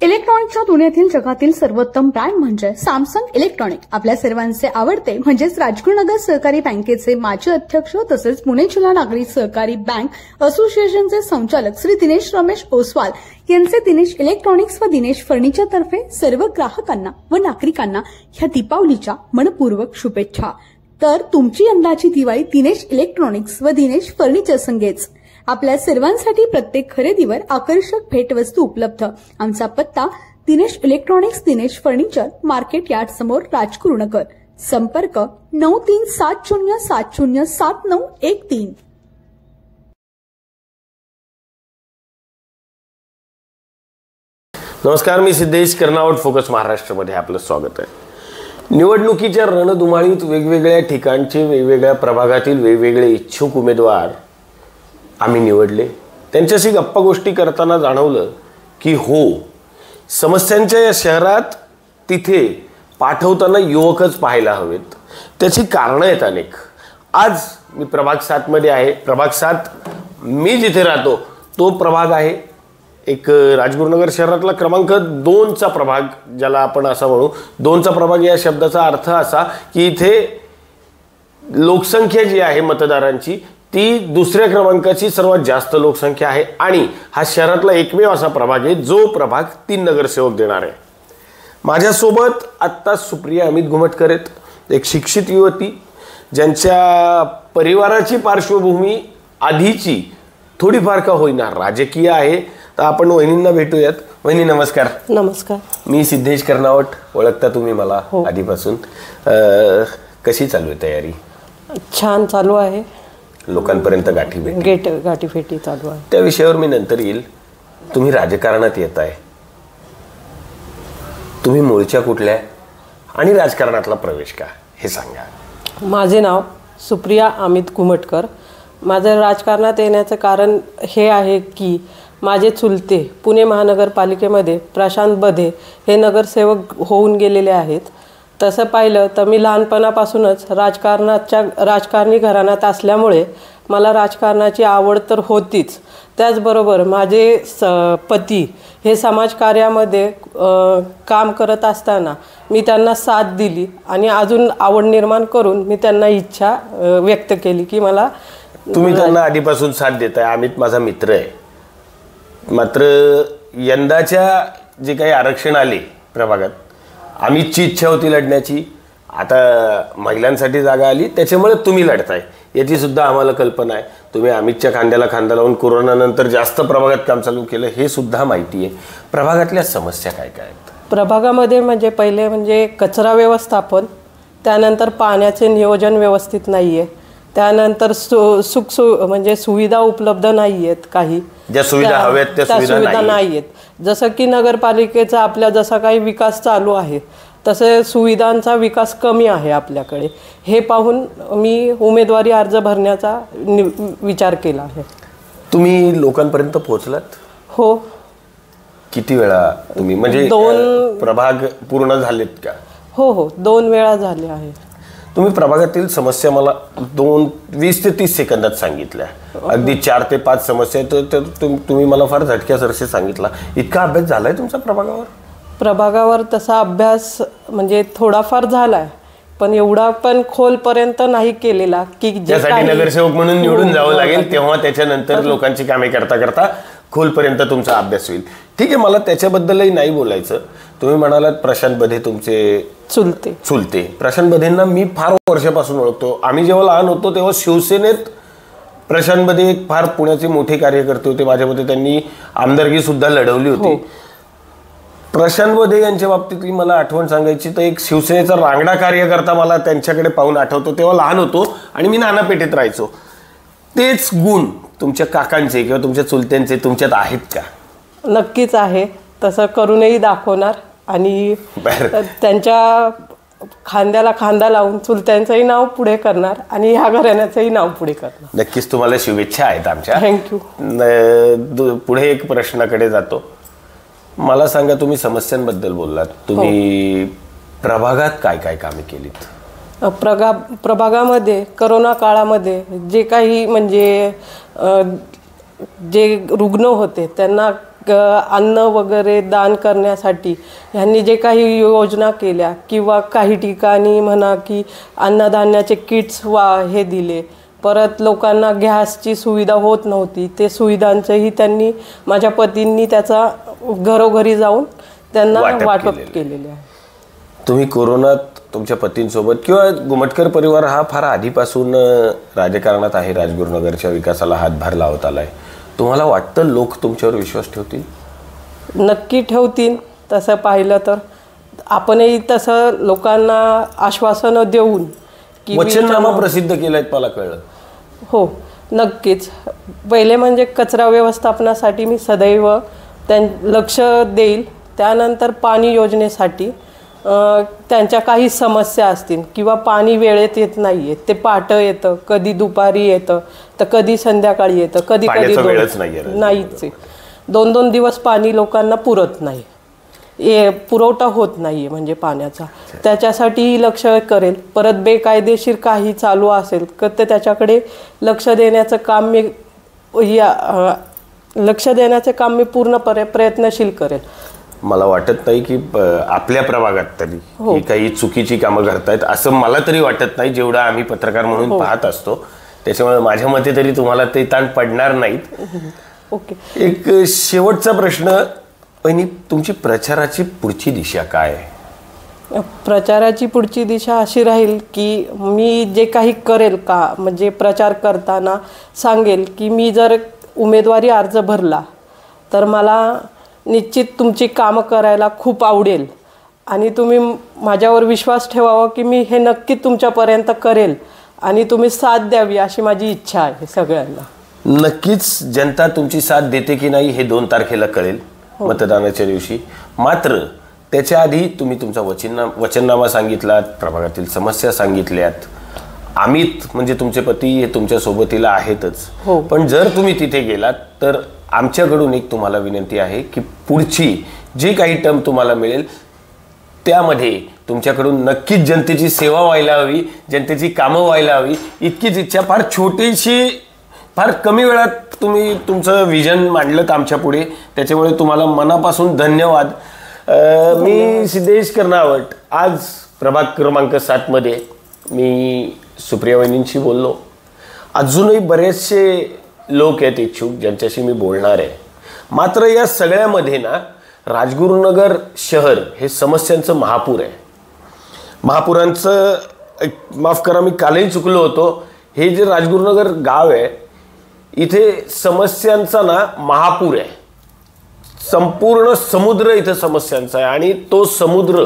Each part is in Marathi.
इलेक्ट्रॉनिकच्या दुनियेतील जगातील सर्वोत्तम ब्रँड म्हणजे सॅमसंग इलेक्ट्रॉनिक. आपल्या सर्वांचे आवडते म्हणजेच राजगुरुनगर सहकारी बँकेचे माजी अध्यक्ष तसेच पुणे जिल्हा नागरी सहकारी बँक असोसिएशनचे संचालक श्री दिनेश रमेश ओसवाल यांचे दिनेश इलेक्ट्रॉनिक्स व दिनेश फर्निचर तर्फे सर्व ग्राहकांना व नागरिकांना ह्या दीपावलीच्या मनपूर्वक शुभेच्छा. तर तुमची यंदाची दिवाळी दिनेश इलेक्ट्रॉनिक्स व दिनेश फर्निचर संगेच. आपल्या सर्वांसाठी प्रत्येक खरेदीवर आकर्षक भेटवस्तू उपलब्ध. आमचा पत्ता Dinesh electronics Dinesh furniture market yard समोर राजगुरुनगर. संपर्क 9370707913. नमस्कार, मी सिद्धेश कर्नावट. फोकस महाराष्ट्रमध्ये आपलं स्वागत आहे. निवडणुकीच्या रणधुमाळीत वेगवेगळ्या ठिकाणचे वेगवेगळ्या प्रभागातील वेगवेगळे इच्छुक उमेदवार आम्ही निवडले. त्यांच्याशी गप्पा गोष्टी करताना जाणवलं की हो, समस्यांच्या या शहरात तिथे पाठवताना युवकच पाहायला हवेत. त्याची कारणं आहेत अनेक. आज मी प्रभाग 7 मध्ये आहे. प्रभाग 7 मी जिथे राहतो तो प्रभाग आहे एक राजगुरुनगर शहरातला क्रमांक 2चा प्रभाग, ज्याला आपण असा म्हणू. 2चा प्रभाग या शब्दाचा अर्थ असा की इथे लोकसंख्या जी आहे मतदारांची ती दुसऱ्या क्रमांकाची सर्वात जास्त लोकसंख्या आहे आणि हा शहरातला एकमेव असा प्रभाग आहे जो प्रभाग 3 नगरसेवक देणार आहे. माझ्यासोबत आत्ता सुप्रिया अमित घुमटकर आहेत, एक शिक्षित युवती ज्यांच्या परिवाराची पार्श्वभूमी आधीची थोडीफार का होईना राजकीय आहे. तर आपण वहिनींना भेटूयात. वहिनी नमस्कार. नमस्कार. मी सिद्धेश कर्नावट, ओळखता तुम्ही मला आधीपासून. कशी चालू आहे तयारी? छान चालू आहे. लोकांपर्यंत गाठीफेटी चालू आहे. त्या विषयावर मी नंतर येईल. तुम्ही राजकारणात येत आहे, तुम्ही मूळच्या कुठल्या आणि राजकारणातला प्रवेश का हे सांगा. माझे नाव सुप्रिया अमित घुमटकर. माझं राजकारणात येण्याचं कारण हे आहे की माझे चुलते पुणे महानगरपालिकेमध्ये प्रशांत बधे हे नगरसेवक होऊन गेलेले आहेत. तसं पाहिलं तर मी लहानपणापासूनच राजकारणी घराण्यात असल्यामुळे मला राजकारणाची आवड तर होतीच. त्याचबरोबर माझे पती हे समाजकार्यामध्ये काम करत असताना मी त्यांना साथ दिली आणि अजून आवड निर्माण करून मी त्यांना इच्छा व्यक्त केली की मला. तुम्ही त्यांना आधीपासून साथ देताय. अमित माझा मित्र आहे. मात्र यंदाच्या जे काही आरक्षण आले प्रभागात, अमितची इच्छा होती लढण्याची. आता महिलांसाठी जागा आली त्याच्यामुळे तुम्ही लढताय याची सुद्धा आम्हाला कल्पना आहे. तुम्ही अमितच्या खांद्याला खांदा लावून कोरोनानंतर जास्त प्रभागात काम चालू केलं हे सुद्धा माहिती आहे. प्रभागातल्या समस्या काय काय आहेत? प्रभागामध्ये म्हणजे पहिले म्हणजे कचरा व्यवस्थापन, त्यानंतर पाण्याचे नियोजन व्यवस्थित नाही आहे, त्यानंतर म्हणजे सुविधा उपलब्ध नाही आहेत. काही ज्या सुविधा हव्यात त्या सुविधा नाही आहेत. जसं की नगरपालिकेचा आपल्या जसा काही विकास चालू आहे तसे सुविधांचा विकास कमी आहे आपल्याकडे. हे पाहून मी उमेदवारी अर्ज भरण्याचा विचार केला आहे. तुम्ही लोकांपर्यंत पोहोचलात? हो. किती वेळा तुम्ही म्हणजे 2 प्रभाग पूर्ण झालेत का? हो 2 वेळा झाले आहे. तुम्ही प्रभागातील समस्या मला 20 ते 30 सेकंदात सांगितल्या. अगदी 4 ते 5 समस्या तर तुम्ही मला फार झटक्यासरशी सांगितला. इतका अभ्यास झालाय तुमचा प्रभागावर? प्रभागावर तसा अभ्यास म्हणजे थोडाफार झालाय, पण एवढा पण खोलपर्यंत नाही केलेला की ज्यासाठी नगरसेवक म्हणून निवडून जावं लागेल तेव्हा त्याच्यानंतर लोकांची कामे करता करता खोलपर्यंत तुमचा अभ्यास होईल. ठीक आहे, मला त्याच्याबद्दलही नाही बोलायचं. तुम्ही म्हणालात प्रशांत बधे तुमचे चुलते. प्रशांत बधेंना मी फार वर्षापासून ओळखतो. आम्ही जेव्हा लहान होतो तेव्हा शिवसेनेत प्रशांत बधे एक फार पुण्याचे मोठे कार्यकर्ते होते. माझ्या मते त्यांनी आमदारकी सुद्धा लढवली होती. प्रशांत बधे यांच्या बाबतीतली मला आठवण सांगायची तर एक शिवसेनेचा रांगडा कार्यकर्ता मला त्यांच्याकडे पाहून आठवतो. तेव्हा लहान होतो आणि मी नानापेठेत राहायचो. तेच गुण तुमच्या काकांचे किंवा तुमच्या चुलत्यांचे तुमच्यात आहेत का? नक्कीच आहे. तसं करूनही दाखवणार आणि त्यांच्या खांद्याला खांदा लावून चुलत्यांचंही नाव पुढे करणार आणि ह्या घराण्याचंही नाव पुढे करणार. नक्कीच तुम्हाला शुभेच्छा आहेत आमच्या. थँक्यू. पुढे एक प्रश्नाकडे जातो. मला सांगा, तुम्ही समस्यांबद्दल बोललात, तुम्ही प्रभागात काय काय कामे केलीत? प्रभागामध्ये करोना काळामध्ये जे काही म्हणजे जे रुग्ण होते त्यांना अन्न वगैरे दान करण्यासाठी ह्यांनी जे काही योजना केल्या किंवा काही ठिकाणी म्हणा की अन्नधान्याचे किट्स हे दिले, परत लोकांना गॅसची सुविधा होत नव्हती, ते सुविधांचंही त्यांनी माझ्या पतींनी त्याचा घरोघरी जाऊन त्यांना वाटप केलेले आहे. तुम्ही कोरोनात तुमच्या पतींसोबत किंवा गुमटकर परिवार हा फार आधीपासून राजकारणात आहे, राजगुरुनगरच्या विकासाला हातभार लावत आलाय. तुम्हाला वाटतं लोक तुमच्यावर विश्वास ठेवतील? नक्की ठेवतील. तसं पाहिलं तर आपणही तसं लोकांना आश्वासनं देऊन की वचननामा प्रसिद्ध केलाय मला कळलं. हो नक्कीच. पहिले म्हणजे कचरा व्यवस्थापनासाठी मी सदैव लक्ष देईल. त्यानंतर पाणी योजनेसाठी त्यांच्या काही समस्या असतील किंवा पाणी वेळेत येत नाही आहे, ते पहाटे येतं, कधी दुपारी येतं, तर कधी संध्याकाळी येतं, कधी कधी नाहीच. 2-2 दिवस पाणी लोकांना पुरत नाही, पुरवठा होत नाही आहे म्हणजे पाण्याचा. त्याच्यासाठीही लक्ष करेल. परत बेकायदेशीर काही चालू असेल तर त्याच्याकडे लक्ष देण्याचं काम मी पूर्णपणे प्रयत्नशील करेल. मला वाटत नाही की आपल्या प्रभागात तरी ही काही चुकीची कामं करतायत असं मला तरी वाटत नाही, जेवढा आम्ही पत्रकार म्हणून पाहत असतो. त्याच्यामुळे माझ्या मते तरी तुम्हाला ते ताण पडणार नाहीत. ओके. एक शेवटचा प्रश्न, पहिली तुमची प्रचाराची पुढची दिशा काय आहे? प्रचाराची पुढची दिशा अशी राहील की मी जे काही करेल का म्हणजे प्रचार करताना सांगेल की मी जर उमेदवारी अर्ज भरला तर मला निश्चित तुमची कामं करायला खूप आवडेल आणि तुम्ही माझ्यावर विश्वास ठेवावा की मी हे नक्की तुमच्यापर्यंत करेल आणि तुम्ही साथ द्यावी अशी माझी इच्छा आहे सगळ्यांना. नक्कीच जनता तुमची साथ देते की नाही हे 2 तारखेला कळेल मतदानाच्या दिवशी. मात्र त्याच्या आधी तुम्ही तुमचा वचननामा सांगितलात, प्रभागातील समस्या सांगितल्यात. अमित म्हणजे तुमचे पती हे तुमच्या सोबतीला आहेतच, पण जर तुम्ही तिथे गेलात तर आमच्याकडून एक तुम्हाला विनंती आहे की पुढची जी काही टर्म तुम्हाला मिळेल त्यामध्ये तुमच्याकडून नक्कीच जनतेची सेवा व्हायला हवी, जनतेची कामं व्हायला हवी, इतकीच इच्छा. फार छोटीशी, फार कमी वेळात तुम्ही तुमचं विजन मांडलं आमच्या पुढे, त्याच्यामुळे तुम्हाला मनापासून धन्यवाद. मी सिद्धेश कर्नावट. आज प्रभाग क्रमांक 7 मध्ये मी सुप्रिया वहिनींशी बोललो. अजूनही बरेचसे लोक आहेत इच्छुक ज्यांच्याशी मी बोलणार आहे. मात्र या सगळ्यामध्ये ना राजगुरुनगर शहर हे समस्यांचं महापूर आहे. महापुरांचं माफ करा मी कालही चुकलो होतो. हे जे राजगुरुनगर गाव आहे इथे समस्यांचा ना महापूर आहे. संपूर्ण समुद्र इथे समस्यांचा आहे आणि तो समुद्र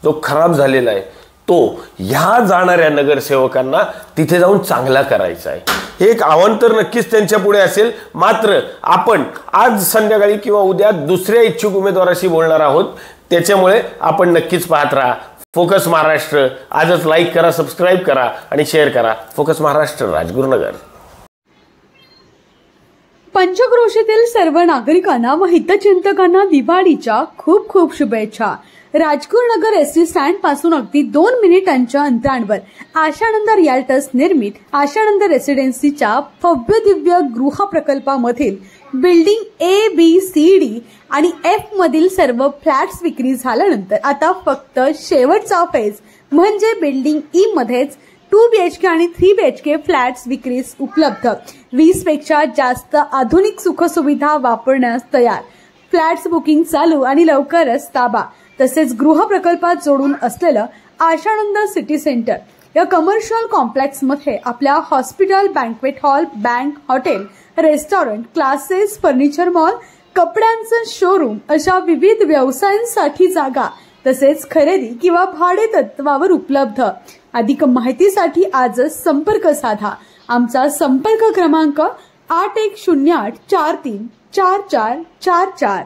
जो खराब झालेला आहे तो ह्या जाणाऱ्या नगरसेवकांना तिथे जाऊन चांगला करायचा आहे. हे एक आव्हान तर नक्कीच त्यांच्या पुढे असेल. मात्र आपण आज संध्याकाळी किंवा उद्या दुसऱ्या इच्छुक उमेदवाराशी बोलणार आहोत, त्याच्यामुळे आपण नक्कीच पाहत राहा फोकस महाराष्ट्र. आजच लाईक करा, सबस्क्राईब करा आणि शेअर करा. फोकस महाराष्ट्र, राजगुरुनगर. पंचक्रोशीतील सर्व नागरिकांना व हितचिंतकांना दिवाळीच्या खूप खूप शुभेच्छा. राजगुरुनगर एसटी स्टँड पासून अगदी 2 मिनिटांच्या अंतरावर आशानंद रिअल्टर्स निर्मित आशानंद रेसिडेन्सीच्या भव्य दिव्य गृह प्रकल्पामधील बिल्डिंग A-B-C-D आणि F मधील सर्व फ्लॅट्स विक्री झाल्यानंतर आता फक्त शेवटचा फेज म्हणजे बिल्डिंग E मध्येच 2 BHK आणि 3 BHK फ्लॅट्स विक्रीस उपलब्ध. 20 पेक्षा जास्त आधुनिक सुखसुविधा वापरण्यास तयार. फ्लॅट्स बुकिंग चालू आणि लवकरच ताबा. तसेच गृह प्रकल्पात जोडून असलेलं आशानंद सिटी सेंटर या कमर्शियल कॉम्प्लेक्स मध्ये आपल्या hospital, banquet hall, bank, hotel, restaurant, classes, furniture mall, कपड्यांचं शोरूम अशा विविध व्यवसायांसाठी जागा तसेच खरेदी किंवा भाडे तत्वावर उपलब्ध. अधिक माहितीसाठी आजच संपर्क साधा. आमचा संपर्क क्रमांक 8108434444.